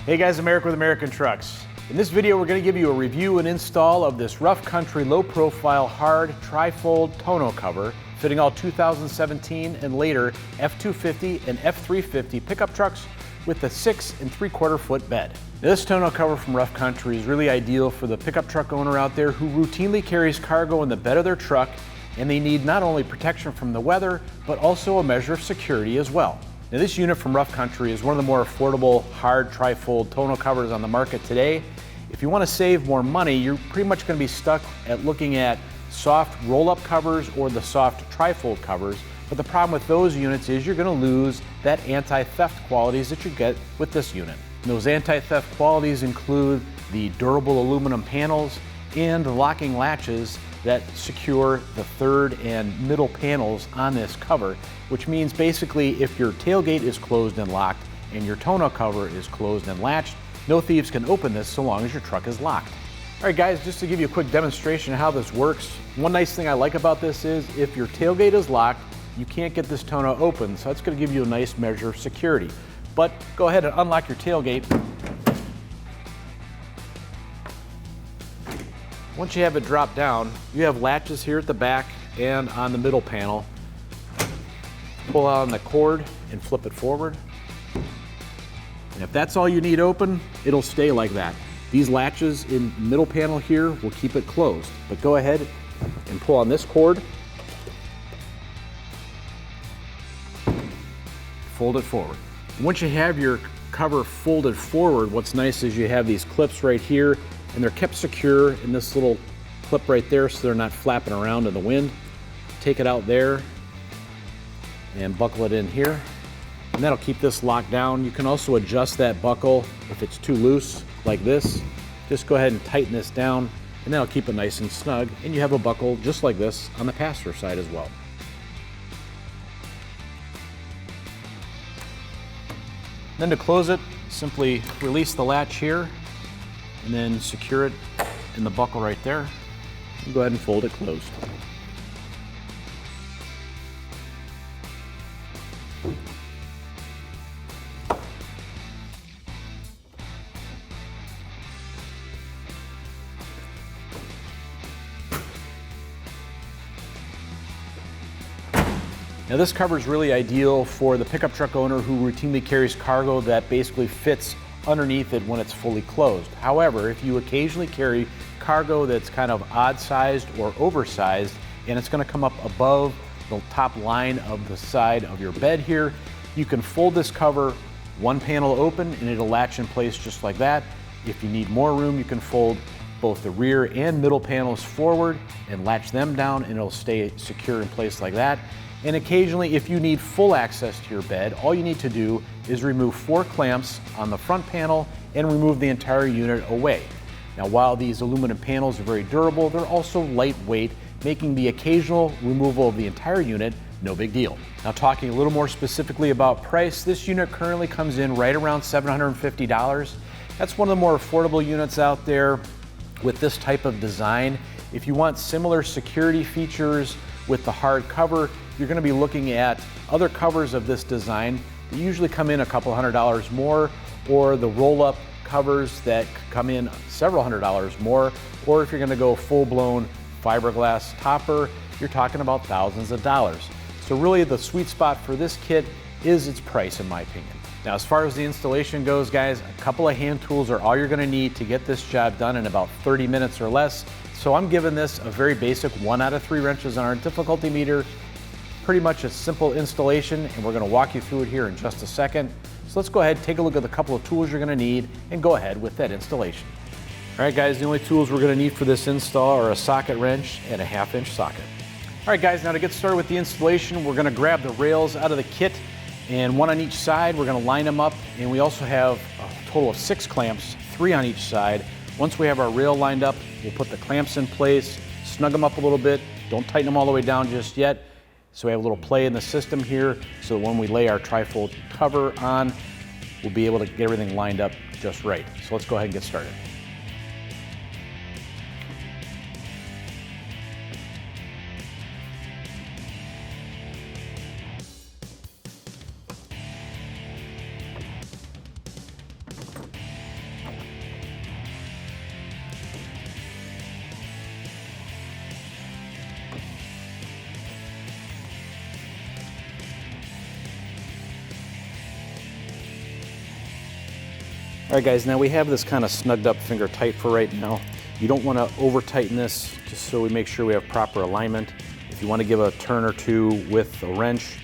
Hey guys, America with American Trucks. In this video, we're going to give you a review and install of this Rough Country low profile hard tri-fold tonneau cover fitting all 2017 and later F-250 and F-350 pickup trucks with a 6 3/4 foot bed. Now, this tonneau cover from Rough Country is really ideal for the pickup truck owner out there who routinely carries cargo in the bed of their truck, and they need not only protection from the weather, but also a measure of security as well. Now, this unit from Rough Country is one of the more affordable hard tri-fold tonneau covers on the market today. If you want to save more money, you're pretty much going to be stuck at looking at soft roll-up covers or the soft tri-fold covers. But the problem with those units is you're going to lose that anti-theft qualities that you get with this unit. And those anti-theft qualities include the durable aluminum panels and the locking latches that secure the third and middle panels on this cover, which means basically if your tailgate is closed and locked and your tonneau cover is closed and latched, no thieves can open this so long as your truck is locked. All right guys, just to give you a quick demonstration of how this works, one nice thing I like about this is if your tailgate is locked, you can't get this tonneau open, so that's going to give you a nice measure of security. But go ahead and unlock your tailgate. Once you have it drop down, you have latches here at the back and on the middle panel. Pull out on the cord and flip it forward. And if that's all you need open, it'll stay like that. These latches in the middle panel here will keep it closed. But go ahead and pull on this cord. Fold it forward. Once you have your cover folded forward, what's nice is you have these clips right here, and they're kept secure in this little clip right there so they're not flapping around in the wind. Take it out there and buckle it in here, and that'll keep this locked down. You can also adjust that buckle if it's too loose like this. Just go ahead and tighten this down, and that'll keep it nice and snug, and you have a buckle just like this on the passenger side as well. Then to close it, simply release the latch here and then secure it in the buckle right there. And go ahead and fold it closed. Now this cover is really ideal for the pickup truck owner who routinely carries cargo that basically fits underneath it when it's fully closed. However, if you occasionally carry cargo that's kind of odd sized or oversized and it's going to come up above the top line of the side of your bed here, you can fold this cover one panel open and it'll latch in place just like that. If you need more room, you can fold both the rear and middle panels forward and latch them down and it'll stay secure in place like that. And occasionally, if you need full access to your bed, all you need to do is remove 4 clamps on the front panel and remove the entire unit away. Now, while these aluminum panels are very durable, they're also lightweight, making the occasional removal of the entire unit no big deal. Now, talking a little more specifically about price, this unit currently comes in right around $750. That's one of the more affordable units out there with this type of design. If you want similar security features with the hard cover, you're going to be looking at other covers of this design that usually come in a couple $100 more, or the roll-up covers that come in several $100s more, or if you're going to go full-blown fiberglass topper, you're talking about thousands of dollars. So really the sweet spot for this kit is its price, in my opinion. Now, as far as the installation goes, guys, a couple of hand tools are all you're going to need to get this job done in about 30 minutes or less. So I'm giving this a very basic 1 out of 3 wrenches on our difficulty meter. Pretty much a simple installation, and we're going to walk you through it here in just a second. So let's go ahead, take a look at the couple of tools you're going to need, and go ahead with that installation. All right, guys, the only tools we're going to need for this install are a socket wrench and a 1/2-inch socket. All right, guys, now to get started with the installation, we're going to grab the rails out of the kit, and 1 on each side. We're going to line them up, and we also have a total of 6 clamps, 3 on each side. Once we have our rail lined up, we'll put the clamps in place, snug them up a little bit. Don't tighten them all the way down just yet. So we have a little play in the system here, so when we lay our tri-fold cover on, we'll be able to get everything lined up just right. So let's go ahead and get started. All right guys, now we have this kind of snugged up finger tight for right now. You don't want to over tighten this, just so we make sure we have proper alignment. If you want to give a turn or two with a wrench,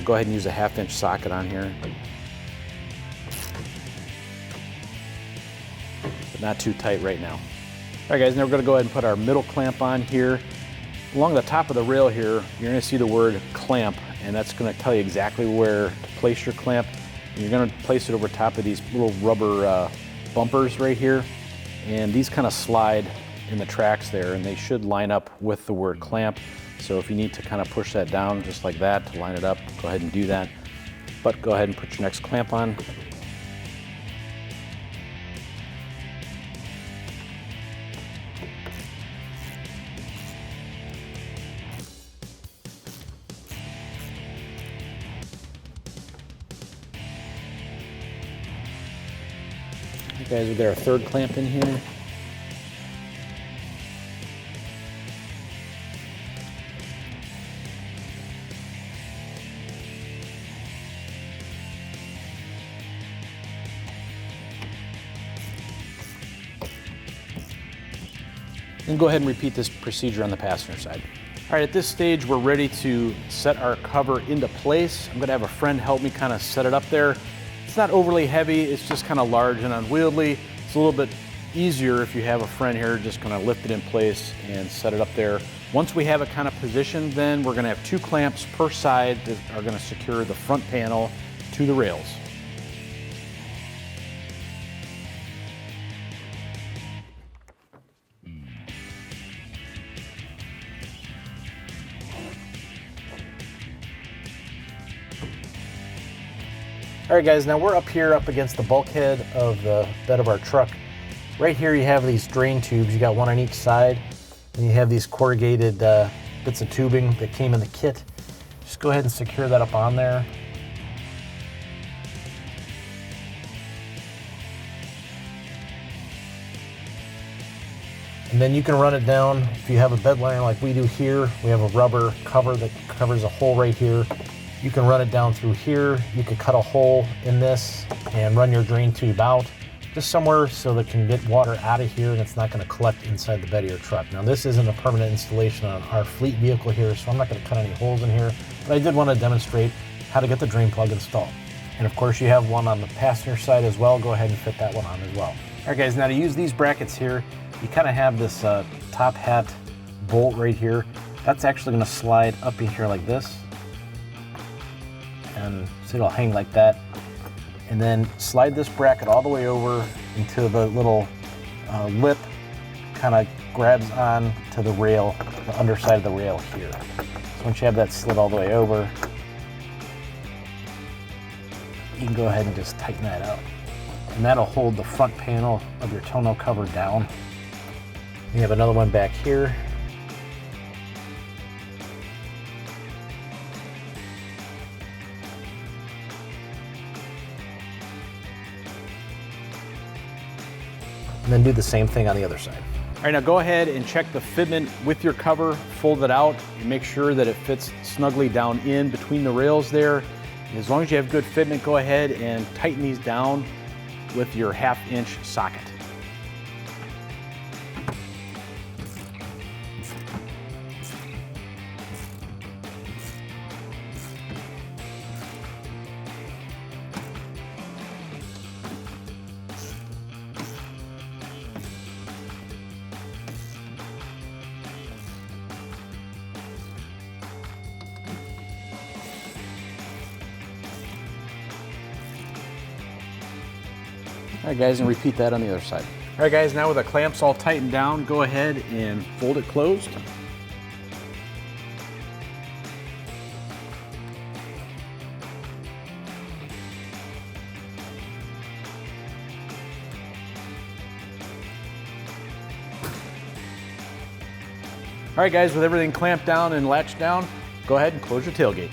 go ahead and use a 1/2 inch socket on here. But not too tight right now. All right guys, now we're going to go ahead and put our middle clamp on here. Along the top of the rail here, you're going to see the word clamp, and that's going to tell you exactly where to place your clamp. And you're going to place it over top of these little rubber bumpers right here. And these kind of slide in the tracks there, and they should line up with the word clamp. So if you need to kind of push that down just like that to line it up, go ahead and do that. But go ahead and put your next clamp on. Guys, we got our third clamp in here. And go ahead and repeat this procedure on the passenger side. All right, at this stage, we're ready to set our cover into place. I'm gonna have a friend help me kind of set it up there. It's not overly heavy, it's just kind of large and unwieldy. It's a little bit easier if you have a friend here, just kind of lift it in place and set it up there. Once we have it kind of positioned, then we're gonna have 2 clamps per side that are gonna secure the front panel to the rails. All right guys, now we're up here up against the bulkhead of the bed of our truck. Right here you have these drain tubes. You got one on each side. And you have these corrugated bits of tubing that came in the kit. Just go ahead and secure that up on there. And then you can run it down. If you have a bed liner like we do here, we have a rubber cover that covers a hole right here. You can run it down through here. You could cut a hole in this and run your drain tube out just somewhere so that it can get water out of here and it's not going to collect inside the bed of your truck. Now this isn't a permanent installation on our fleet vehicle here, so I'm not going to cut any holes in here, but I did want to demonstrate how to get the drain plug installed. And of course you have one on the passenger side as well. Go ahead and fit that one on as well. All right guys, now to use these brackets here, you kind of have this top hat bolt right here. That's actually going to slide up in here like this. And so it'll hang like that. And then slide this bracket all the way over into the little lip, kind of grabs on to the rail, the underside of the rail here. So once you have that slid all the way over, you can go ahead and just tighten that out. And that'll hold the front panel of your tonneau cover down. You have another one back here. And then do the same thing on the other side. All right, now go ahead and check the fitment with your cover, fold it out, and make sure that it fits snugly down in between the rails there. And as long as you have good fitment, go ahead and tighten these down with your 1/2 inch socket. All right guys, and repeat that on the other side. All right guys, now with the clamps all tightened down, go ahead and fold it closed. All right guys, with everything clamped down and latched down, go ahead and close your tailgate.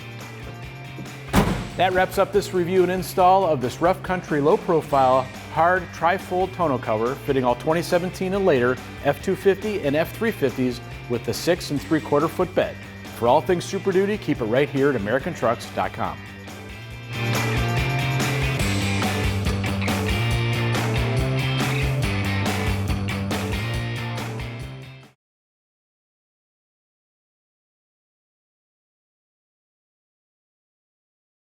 That wraps up this review and install of this Rough Country low profile hard tri-fold tonneau cover fitting all 2017 and later F250 and F350s with the 6 3/4 foot bed. For all things Super Duty, keep it right here at AmericanTrucks.com.